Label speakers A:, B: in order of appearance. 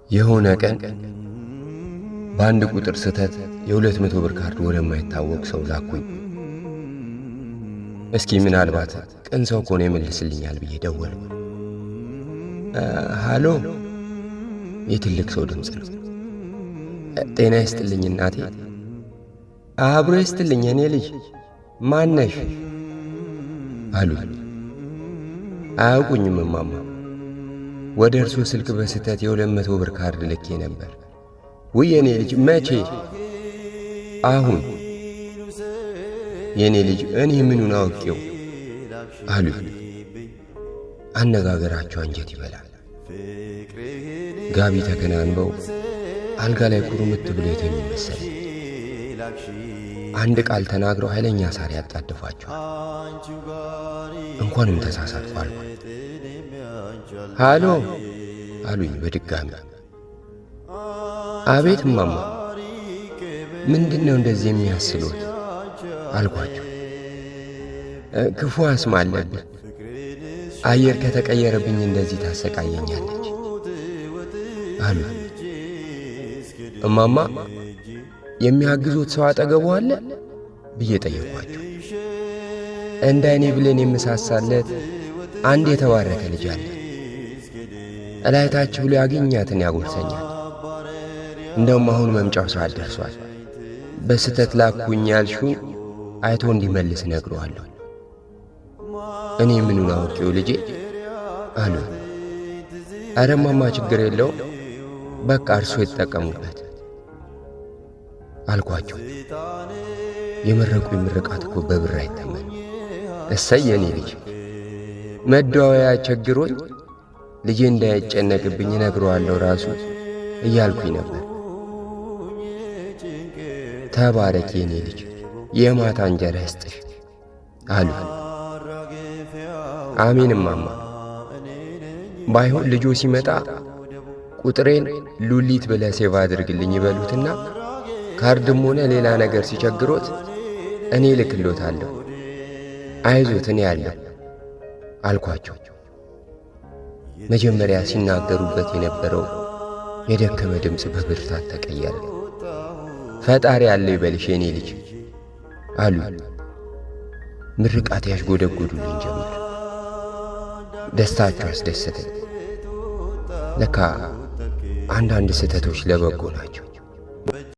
A: የሆነ ቀን በአንድ ቁጥር ስህተት የ200 ብር ካርድ ወደማይታወቅ ሰው ላኩኝ። እስኪ ምናልባት ቅን ሰው ከሆነ ይመልስልኛል ብዬ ደወልኩ። ሃሎ፣ የትልቅ ሰው ድምፅ ነው። ጤና ይስጥልኝ እናቴ። አብሮ ይስጥልኝ የኔ ልጅ፣ ማነሽ አሉኝ። አያውቁኝም እማማ። ወደ እርሶ ስልክ በስህተት የ200 ብር ካርድ ልኬ ነበር። ውይ የኔ ልጅ፣ መቼ? አሁን። የኔ ልጅ፣ እኔ ምኑን አውቄው አሉኝ። አነጋገራቸው አንጀት ይበላል። ጋቢ ተከናንበው አልጋ ላይ ኩርምት ብሎ የተኙ መሰለኝ። አንድ ቃል ተናግረው ኃይለኛ ሳር ያጣድፏቸዋል። እንኳንም ተሳሳትኩ አልኩ። ሃሎ አሉኝ በድጋሚ። አቤት እማማ፣ ምንድነው እንደዚህ የሚያስሉት አልኳቸው። ክፉ አስማ አለብኝ። አየር ከተቀየረብኝ እንደዚህ ታሰቃየኛለች አሉ። እማማ፣ የሚያግዙት ሰው አጠገቡ አለ ብዬ ጠየኳቸው። እንደ አይኔ ብሌን የምሳሳለት አንድ የተባረከ ልጅ አለ። እላይታችሁ ላይ ያገኛትን ያጎርሰኛል። እንደውም አሁን መምጫው ሰዓት ደርሷል። በስተት ላኩኝ ያልሹን አይቶ እንዲመልስ ነግረዋለሁ። እኔ ምኑን አውቄው ልጄ አሉ። ኧረ እማማ ችግር የለውም፣ በቃ እርሶ ይጠቀሙበት አልኳቸው። የመረቁ ምርቃት እኮ በብር አይተመን። እሰይ የኔ ልጅ፣ መደዋወያ ቸግሮኝ ልጄ እንዳይጨነቅብኝ ነግረዋለሁ ራሱ እያልኩኝ ነበር። ተባረክ የኔ ልጅ፣ የማታ እንጀራ ይስጥሽ አሉ። አሜን እማማ። ባይሆን ልጆ ሲመጣ ቁጥሬን ሉሊት ብለህ ሴቭ አድርግልኝ ይበሉትና ካርድም ሆነ ሌላ ነገር ሲቸግሮት እኔ ልክሎታለሁ። አይዞት እኔ ያለሁ አልኳቸው። መጀመሪያ ሲናገሩበት የነበረው የደከመ ድምፅ በብርታት ተቀየረ። ፈጣሪ ያለ ይበልሽ የኔ ልጅ አሉ። ምርቃት ያሽጎደጎዱልኝ ጀመር። ደስታቸው አስደሰተኝ። ለካ አንዳንድ ስህተቶች ለበጎ ናቸው።